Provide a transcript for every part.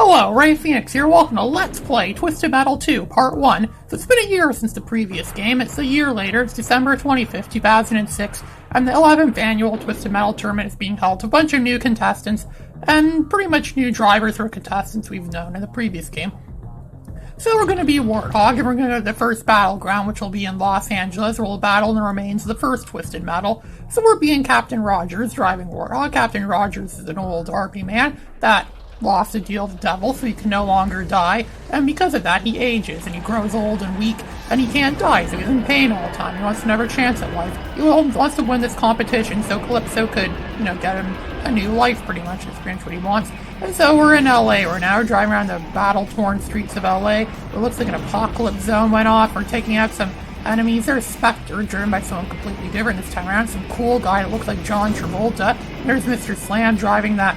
Hello, Ray Phoenix here. Welcome to Let's Play Twisted Metal 2, Part 1. So it's been a year since the previous game. It's a year later. It's December 25th, 2006, and the 11th annual Twisted Metal tournament is being held to a bunch of new contestants, and pretty much new drivers or contestants we've known in the previous game. So we're going to be Warthog, and we're going to go to the first battleground, which will be in Los Angeles, where we'll battle in the remains of the first Twisted Metal. So we're being Captain Rogers, driving Warthog. Captain Rogers is an old RP man that lost a deal with the devil, so he can no longer die, and because of that he ages, and he grows old and weak, and he can't die, so he's in pain all the time. He wants another chance at life. He wants to win this competition, so Calypso could, get him a new life, pretty much, experience what he wants. And so we're in LA right now. We're driving around the battle-torn streets of LA. It looks like an apocalypse zone went off. We're taking out some enemies. There's Spectre, driven by someone completely different this time around. Some cool guy that looks like John Travolta. There's Mr. Slam driving that,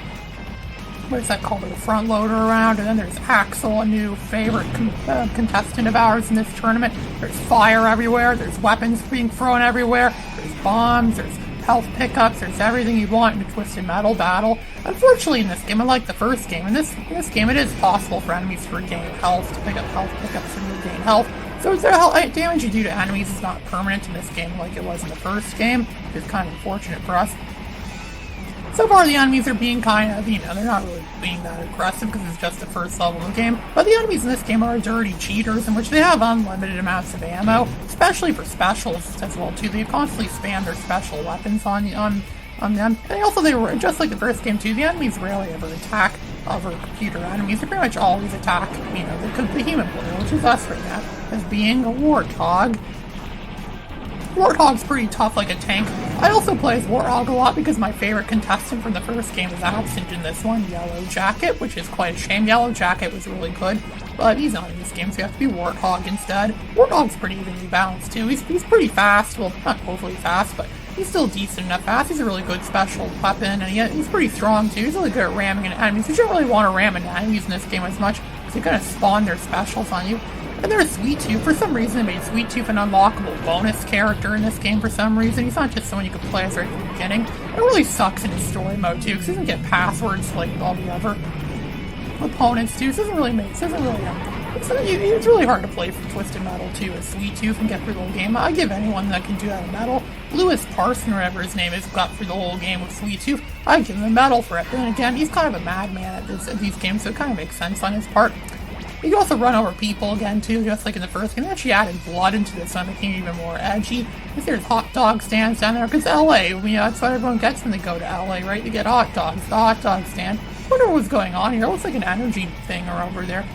what is that called, a front loader around, and then there's Axel, a new favorite contestant of ours in this tournament. There's fire everywhere, there's weapons being thrown everywhere, there's bombs, there's health pickups, there's everything you want in a Twisted Metal battle. Unfortunately in this game, unlike the first game, in this game it is possible for enemies to regain health, to pick up health pickups and regain health. So the damage you do to enemies is not permanent in this game like it was in the first game, which is kind of unfortunate for us. So far, the enemies are being kind of, they're not really being that aggressive because it's just the first level of the game. But the enemies in this game are dirty cheaters in which they have unlimited amounts of ammo, especially for specials as well, too. They constantly spam their special weapons on them. And they were, just like the first game, too, the enemies rarely ever attack other computer enemies. They pretty much always attack, the human player, which is us right now, as being a Warthog. Warthog's pretty tough like a tank. I also play as Warthog a lot because my favorite contestant from the first game is absent in this one, Yellow Jacket, which is quite a shame. Yellow Jacket was really good, but he's not in this game, so you have to be Warthog instead. Warthog's pretty evenly balanced too. He's pretty fast, well, not overly fast, but he's still decent enough fast. He's a really good special weapon, and he's pretty strong too. He's really good at ramming into enemies. You don't really want to ram into enemies in this game as much, because they kind of spawn their specials on you. And there's Sweet Tooth. For some reason, they made Sweet Tooth an unlockable bonus character in this game for some reason. He's not just someone you can play as right at the beginning. It really sucks in his story mode, too, because he doesn't get passwords like all the other opponents, too. So it it's really hard to play for Twisted Metal, too, as Sweet Tooth and get through the whole game. I give anyone that can do that a medal. Lewis Parson, or whatever his name is, got through the whole game with Sweet Tooth. I give him a medal for it. But then again, he's kind of a madman at these games, so it kind of makes sense on his part. You can also run over people again, too, just like in the first game. They actually added blood into this one, making it even more edgy. Because there's hot dog stands down there, because LA, that's what everyone gets when they go to LA, right? They get hot dogs, the hot dog stand. I wonder what's going on here. It looks like an energy thing over there.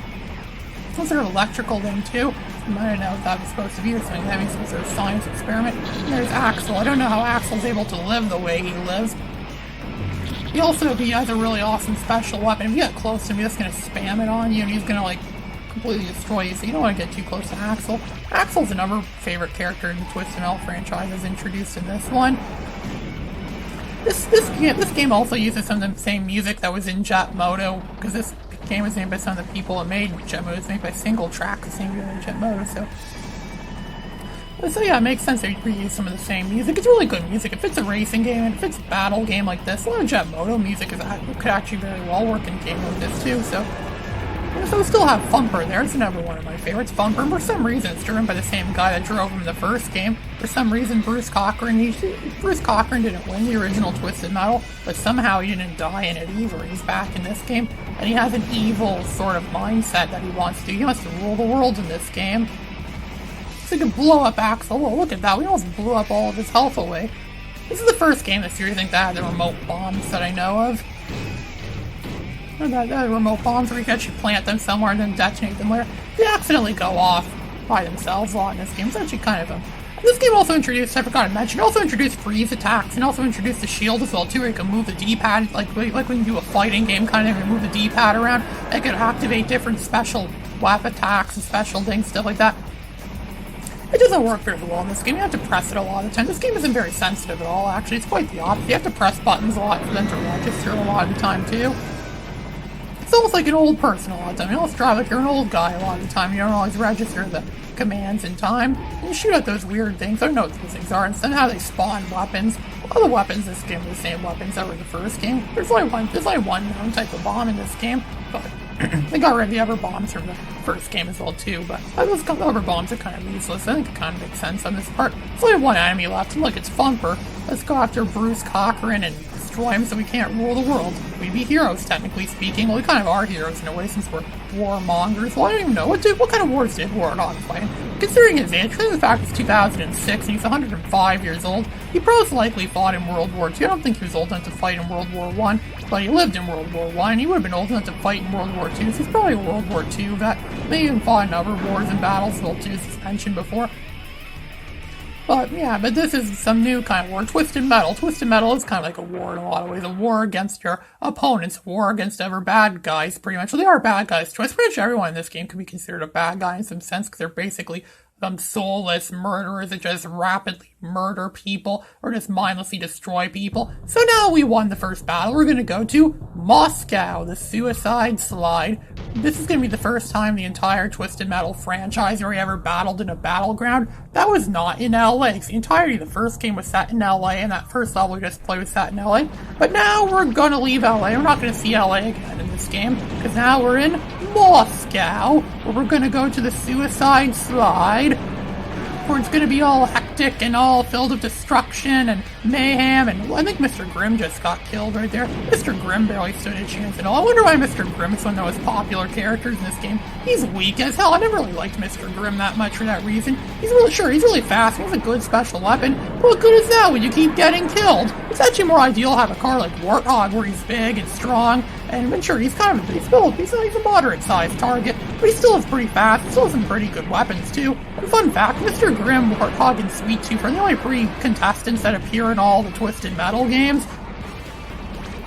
Some sort of electrical thing, too. I don't know what that was supposed to be, or something, having some sort of science experiment. And there's Axel. I don't know how Axel's able to live the way he lives. He has a really awesome special weapon. If you get close to him, he's just going to spam it on you, and he's going to, completely destroy you, so you don't want to get too close to Axel. Axel's another favorite character in the Twisted Metal franchise, as introduced in this one. This game also uses some of the same music that was in Jet Moto, because this game was made by some of the people that made Jet Moto. It's made by Single Track, the same as Jet Moto, So yeah, it makes sense that you reuse some of the same music. It's really good music. If it's a racing game, and if it's a battle game like this, a lot of Jet Moto music could actually very well work in a game like this too, so we still have Thumper there. It's another one of my favorites, Thumper. And for some reason, it's driven by the same guy that drove him in the first game. For some reason, Bruce Cochran didn't win the original Twisted Metal, but somehow he didn't die in it either. He's back in this game, and he has an evil sort of mindset that he wants to. He wants to rule the world in this game. So he can blow up Axel. Oh, look at that. We almost blew up all of his health away. This is the first game in the series, I think, that had the remote bombs that I know of. The remote bombs where you can actually plant them somewhere and then detonate them later. They accidentally go off by themselves a lot in this game. It's actually kind of This game also introduced, I forgot to mention, freeze attacks, and also introduced the shield as well too, where you can move the D-pad, like when you do a fighting game kind of, you move the D-pad around. It can activate different special weapon attacks and special things, stuff like that. It doesn't work very well in this game. You have to press it a lot of the time. This game isn't very sensitive at all, actually. It's quite the opposite. You have to press buttons a lot for them to register a lot of the time too. It's almost like an old person a lot of the time. You almost drive like you're an old guy a lot of the time. You don't always register the commands in time. And you shoot at those weird things. I don't know what those things are. And somehow they spawn weapons. All the weapons in this game are the same weapons that were in the first game. There's only one known type of bomb in this game. But They got rid of the hover bombs from the first game as well too, but those hover bombs are kind of useless. I think it kind of makes sense on this part. There's only one enemy left, and look, it's Funker. Let's go after Bruce Cochran and destroy him so we can't rule the world. We'd be heroes, technically speaking. Well, we kind of are heroes in a way since we're warmongers. Well, I don't even know. What kind of wars did Warthog fight? Considering his age, considering the fact it's 2006 and he's 105 years old, he most likely fought in World War II. I don't think he was old enough to fight in World War I, but he lived in World War I, and he would have been old enough to fight in World War II, so he's probably a World War II vet. They even fought in other wars and battles, as well too, as mentioned before. But yeah, but this is some new kind of war. Twisted Metal. Twisted Metal is kind of like a war in a lot of ways. A war against your opponents. A war against other bad guys, pretty much. Well, they are bad guys too. Pretty much everyone in this game can be considered a bad guy in some sense, because they're basically soulless murderers that just rapidly murder people or just mindlessly destroy people. So now we won the first battle. We're going to go to Moscow, the Suicide Slide. This is going to be the first time the entire Twisted Metal franchise where we ever battled in a battleground. That was not in LA, because the entirety of the first game was set in LA, and that first level we just played was set in LA. But now we're going to leave LA. We're not going to see LA again in this game, because now we're in Moscow, where we're going to go to the Suicide Slide, where it's going to be all hectic and all filled with destruction and mayhem, and I think Mr. Grimm just got killed right there. Mr. Grimm barely stood a chance at all. I wonder why Mr. Grimm is one of the most popular characters in this game. He's weak as hell. I never really liked Mr. Grimm that much for that reason. He's really fast. He has a good special weapon. But what good is that when you keep getting killed? It's actually more ideal to have a car like Warthog, where he's big and strong, and sure, he's a moderate-sized target, but he still is pretty fast. He still has some pretty good weapons too. And fun fact, Mr. Grimm, Warthog, and Sweet Tooth are the only three contestants that appear in all the Twisted Metal games.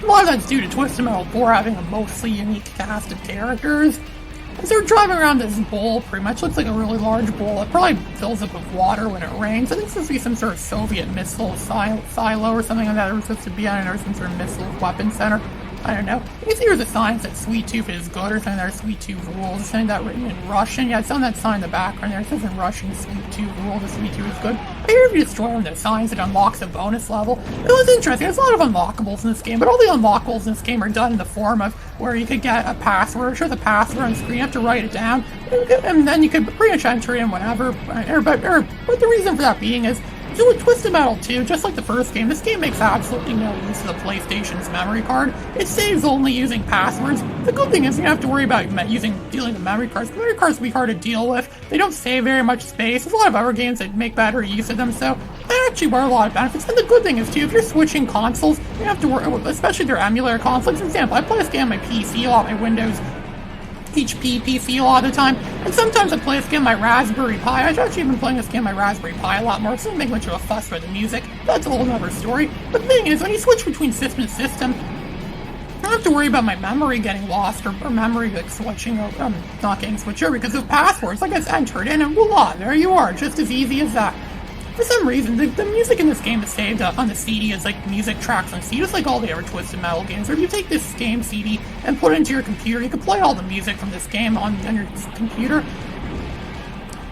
A lot of that's due to Twisted Metal 4 having a mostly unique cast of characters. As they're driving around this bowl, pretty much looks like a really large bowl. It probably fills up with water when it rains. I think this must be some sort of Soviet missile silo or something like that. It was supposed to be, I don't know, some sort of missile weapon center. I don't know. You can see there's a sign that Sweet Tooth is good or something. There's Sweet Tooth rules or something that written in Russian. Yeah, it's on that sign in the background there. It says in Russian, Sweet Tooth rules, the Sweet Tooth is good. I hear if you destroy one of those signs, it unlocks a bonus level. It was interesting. There's a lot of unlockables in this game, but all the unlockables in this game are done in the form of where you could get a password. Sure, the password on the screen, you have to write it down, and then you could pretty much enter it in whenever. But the reason for that being is, with Twisted Metal 2, just like the first game, this game makes absolutely no use of the PlayStation's memory card. It saves only using passwords. The good thing is you don't have to worry about dealing with memory cards. Memory cards can be hard to deal with. They don't save very much space. There's a lot of other games that make better use of them, so they actually were a lot of benefits. And the good thing is, too, if you're switching consoles, you don't have to worry, especially their emulator consoles. For example, I play this game on my PC a lot, my Windows HP PC a lot of the time, and sometimes I play this game on my Raspberry Pi. I've actually been playing this game on my Raspberry Pi a lot more, so I don't make much of a fuss about the music. That's a whole other story. But the thing is, when you switch between system to system, I don't have to worry about my memory getting lost or memory like switching or not getting switched over because of passwords. I just enter it in and voila, there you are, just as easy as that. For some reason, the music in this game is saved on the CD as like music tracks on CD, just like all the other Twisted Metal games. Or if you take this game CD and put it into your computer, you can play all the music from this game on your computer.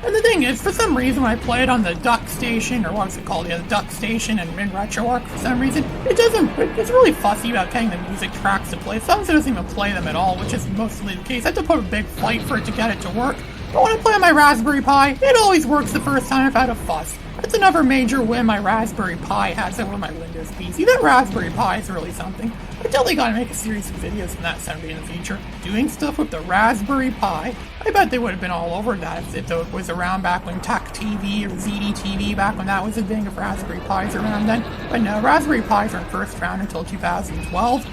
And the thing is, for some reason, when I play it on the Duck Station, or what was it called, the Duck Station and in RetroArch, for some reason, it's really fussy about getting the music tracks to play. Sometimes it doesn't even play them at all, which is mostly the case. I have to put a big fight for it to get it to work. But when I play on my Raspberry Pi, it always works the first time I've had a fuss. That's another major win my Raspberry Pi has over my Windows PC. That Raspberry Pi is really something. I totally gotta make a series of videos on that someday in the future. Doing stuff with the Raspberry Pi. I bet they would have been all over that if it was around back when Tech TV or ZD TV, back when that was a thing, if Raspberry Pis around then. But no, Raspberry Pis aren't first around until 2012.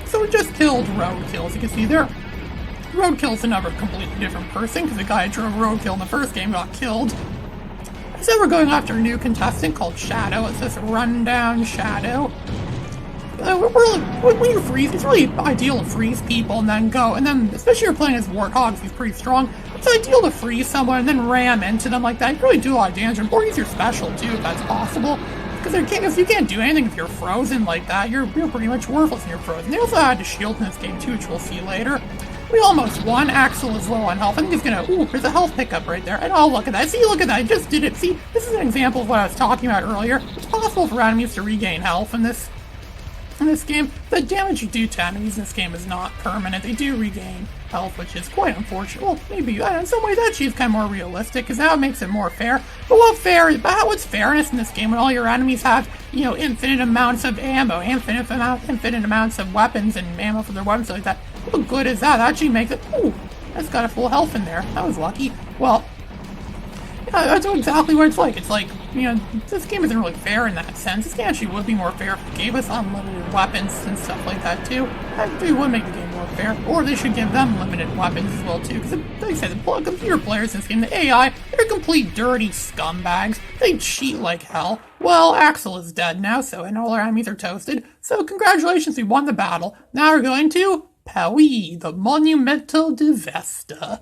So we just killed Roadkill, as you can see there. Roadkill's another completely different person, because the guy who drove Roadkill in the first game got killed. So we're going after a new contestant called Shadow. It's this rundown Shadow. When you freeze, it's really ideal to freeze people and then go, and then, especially if you're playing as Warthogs, he's pretty strong, it's ideal to freeze someone and then ram into them like that. You can really do a lot of damage, or use your special too, if that's possible. Because you can't do anything if you're frozen like that. You're pretty much worthless when you're frozen. They also added a shield in this game too, which we'll see later. We almost won. Axel is low on health. I think he's gonna... Ooh, there's a health pickup right there. And oh, look at that. See, look at that. I just did it. See, this is an example of what I was talking about earlier. It's possible for enemies to regain health in this in this game, the damage you do to enemies in this game is not permanent. They do regain health, which is quite unfortunate. Well, maybe in some ways actually is kind of more realistic, because now it makes it more fair. But what's fairness in this game when all your enemies have, infinite amounts of ammo, infinite amounts of weapons and ammo for their weapons like that? What good is that? That actually makes it, ooh, that's got a full health in there. That was lucky. Well, yeah, that's exactly what it's like. It's like, this game isn't really fair in that sense. This game actually would be more fair if it gave us unlimited weapons and stuff like that, too. It would make the game more fair. Or they should give them limited weapons as well, too. Because, like I said, the computer players in this game, the AI, they're complete dirty scumbags. They cheat like hell. Well, Axel is dead now, and all our enemies are toasted. So, congratulations, we won the battle. Now we're going to Paui, the Monumental disaster.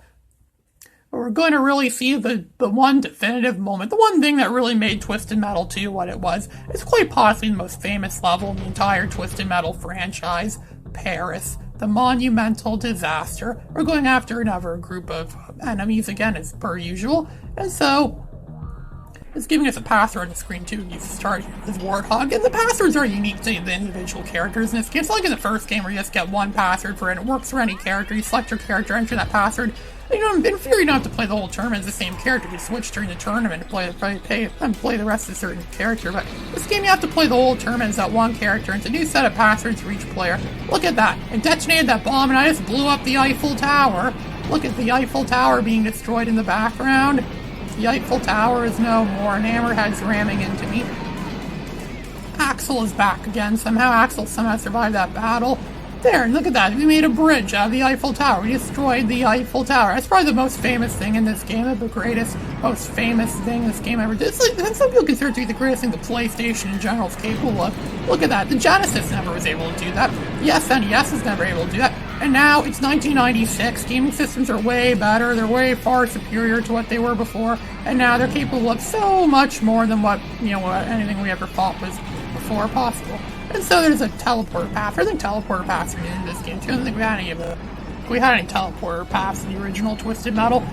We're going to really see the one definitive moment, the one thing that really made Twisted Metal 2 what it was. It's quite possibly the most famous level in the entire Twisted Metal franchise, Paris, the Monumental disaster. We're going after another group of enemies again, as per usual, and so it's giving us a password on the screen too. You start with Warthog, and the passwords are unique to the individual characters in this game. It's like in the first game where you just get one password for it. It works for any character. You select your character, enter that password. In theory, you don't have to play the whole tournament as the same character. You switch during the tournament and play the rest of a certain character. But this game, you have to play the whole tournament as that one character. And it's a new set of passwords for each player. Look at that. I detonated that bomb and I just blew up the Eiffel Tower. Look at the Eiffel Tower being destroyed in the background. The Eiffel Tower is no more, and Hammerhead's ramming into me. Axel is back again. Axel somehow survived that battle. There, look at that. We made a bridge out of the Eiffel Tower. We destroyed the Eiffel Tower. That's probably the most famous thing in this game. The greatest, most famous thing this game ever did. It's like, some people consider it to be the greatest thing the PlayStation in general is capable of. Look at that. The Genesis never was able to do that. The SNES is never able to do that. And now it's 1996. Gaming systems are way better. They're way far superior to what they were before. And now they're capable of so much more than what anything we ever thought was before possible. And so there's a teleporter path. I think teleporter paths are new in this game too. I don't think we had any teleporter paths in the original Twisted Metal.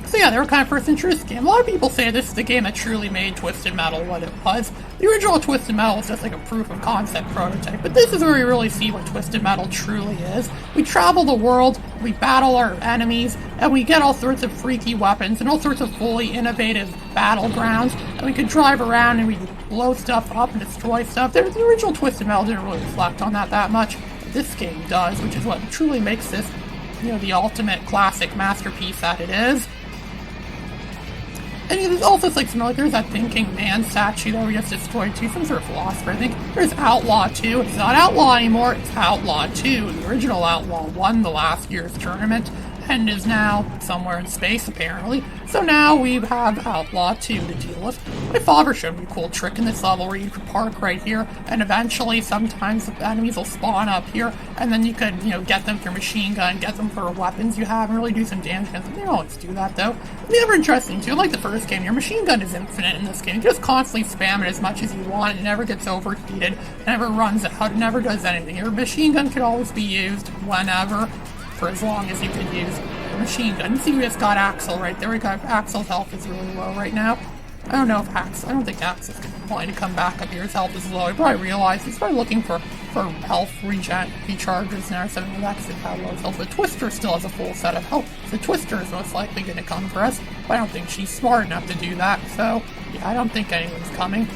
So yeah, they were kind of first introduced to the game. A lot of people say this is the game that truly made Twisted Metal what it was. The original Twisted Metal was just like a proof of concept prototype, but this is where we really see what Twisted Metal truly is. We travel the world, we battle our enemies, and we get all sorts of freaky weapons and all sorts of fully innovative battlegrounds, and we could drive around and we could blow stuff up and destroy stuff. The original Twisted Metal didn't really reflect on that much. This game does, which is what truly makes this, the ultimate classic masterpiece that it is. And there's also there's that thinking man statue that we just destroyed too, some sort of philosopher, I think. There's Outlaw 2. It's not Outlaw anymore, it's Outlaw 2. The original Outlaw won the last year's tournament and is now somewhere in space, apparently. So now we have Outlaw 2 to deal with. My father showed me a cool trick in this level where you could park right here, and eventually sometimes the enemies will spawn up here, and then you could, get them through machine gun, get them for weapons you have, and really do some damage against them. They don't always do that, though. It's never interesting, too. Like the first game, your machine gun is infinite in this game. You just constantly spam it as much as you want. It never gets overheated. It never runs out. It never does anything. Your machine gun could always be used whenever, for as long as you could use a machine gun. You see, we just got Axel right there. We got Axel's health is really low right now. I don't think Axel's going to come back up here. His health is low. He probably realized he's probably looking for health recharges now or something like that because how low his health. But Twister still has a full set of health. So Twister is most likely going to come for us. But I don't think she's smart enough to do that. So yeah, I don't think anyone's coming.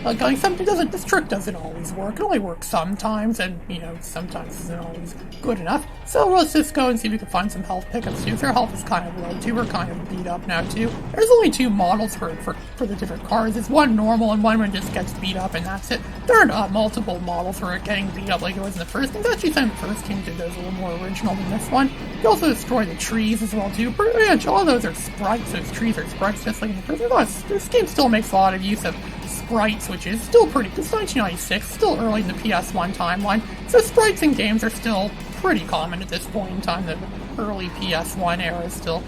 This trick doesn't always work. It only works sometimes, and, sometimes isn't always good enough. So let's just go and see if we can find some health pickups, too. So our health is kind of low, too. We're kind of beat up now, too. There's only two models for the different cars. It's one normal and one when it just gets beat up, and that's it. There are not multiple models for it getting beat up like it was in the first. I think actually some of the first team did those a little more original than this one. You also destroy the trees as well, too. Pretty much all of those are sprites. Those trees are sprites, just like in the first. This game still makes a lot of use of sprites, which is still pretty good. It's 1996, still early in the PS1 timeline, so sprites in games are still pretty common at this point in time. The early PS1 era is still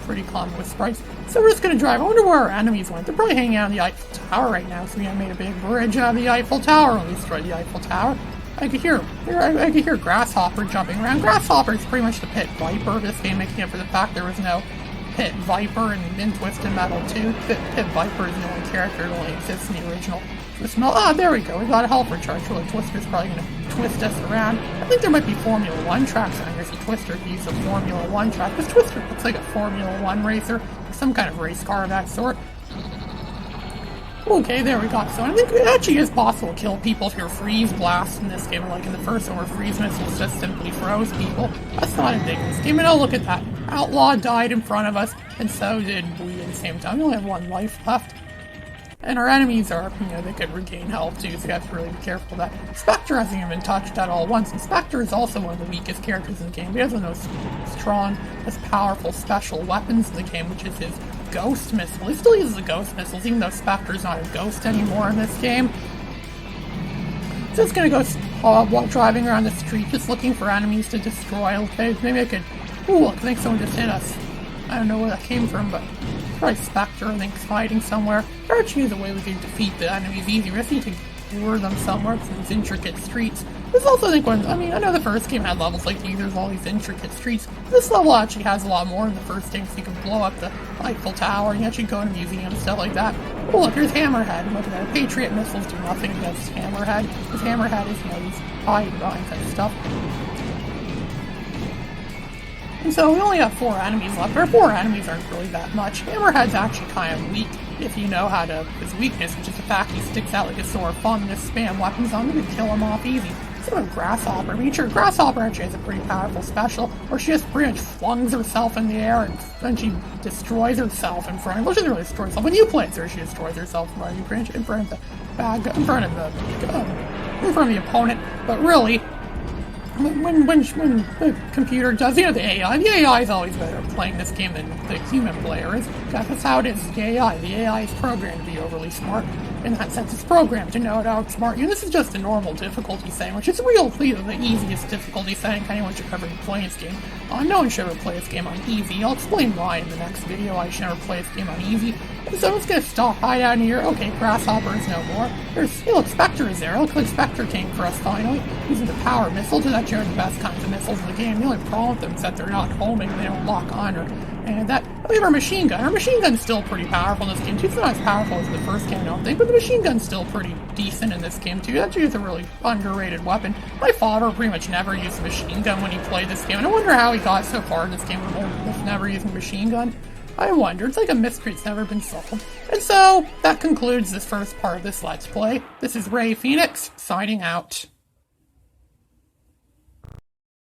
pretty common with sprites. So we're just going to drive. I wonder where our enemies went. They're probably hanging out in the Eiffel Tower right now, so we made a big bridge out of the Eiffel Tower when we destroyed the Eiffel Tower. I could hear Grasshopper jumping around. Grasshopper is pretty much the pit viper of this game, making up for the fact there was no Pit Viper in Twisted Metal 2. Pit Viper is the only character that only exists in the original Twisted Metal. Ah, there we go. We got a health recharge. Really, Twister's probably going to twist us around. I think there might be Formula 1 tracks on here, so Twister could use a Formula 1 track. This Twister looks like a Formula 1 racer, or some kind of race car of that sort. Okay, there we go. So I think it actually is possible to kill people through freeze blast in this game, like in the first one where freeze missiles just simply froze people. That's not a big in this game. And oh, look at that. Outlaw died in front of us, and so did we at the same time. We only have one life left. And our enemies are, they could regain health too, so you have to really be careful of that. Spectre hasn't even been touched at all once, and Spectre is also one of the weakest characters in the game. He has one of those strong, most powerful special weapons in the game, which is his ghost missile. He still uses the ghost missiles, even though Spectre's not a ghost anymore in this game. So it's gonna go while driving around the street, just looking for enemies to destroy. Okay, maybe I could. Ooh, look, I think someone just hit us. I don't know where that came from, but probably Spectre, I think, is hiding somewhere. There actually is a way we can defeat the enemies easy. We just need to lure them somewhere through these intricate streets. This also, I think, I know the first game had levels like these, there's all these intricate streets. This level actually has a lot more in the first game, so you can blow up the Eiffel Tower, and you actually go to museums, stuff like that. Oh, look, here's Hammerhead. Look at that. Patriot missiles do nothing against Hammerhead, because Hammerhead is, these high lines and stuff. And so we only have 4 enemies left. Our 4 enemies aren't really that much. Hammerhead's actually kind of weak if you know how to. His weakness, which is the fact he sticks out like a sore thumb, just spam weapons on him and kill him off easy. Same with Grasshopper. I mean, sure, Grasshopper actually has a pretty powerful special, where she just pretty much flings herself in the air and then she destroys herself in front of. Well, she doesn't really destroy herself. When you play it, she destroys herself in front of the bad guy, in front of the opponent. But really, when the computer does, the AI is always better at playing this game than the human player is. That's how it is, the AI. The AI is programmed to be overly smart. In that sense, it's programmed to know how to outsmart you. This is just a normal difficulty setting, which is really the easiest difficulty setting anyone should ever play this game. No one should ever play this game on easy. I'll explain why in the next video. I should never play this game on easy. And so it's gonna stop high down here. Okay, Grasshopper is no more. Hey, look, Spectre is there. Looks like Spectre came for us finally. Using the power missiles, and actually are the best kinds of missiles in the game. The only problem with them is that they're not homing, they don't lock on and that. We have our machine gun. Our machine gun's still pretty powerful in this game too. It's not as powerful as the first game, I don't think, but the machine gun's still pretty decent in this game too. Actually, it's a really underrated weapon. My father pretty much never used a machine gun when he played this game, and I wonder how he got so far in this game with never using a machine gun. I wonder. It's like a mystery that's never been solved. And so, that concludes this first part of this Let's Play. This is Ray Phoenix, signing out.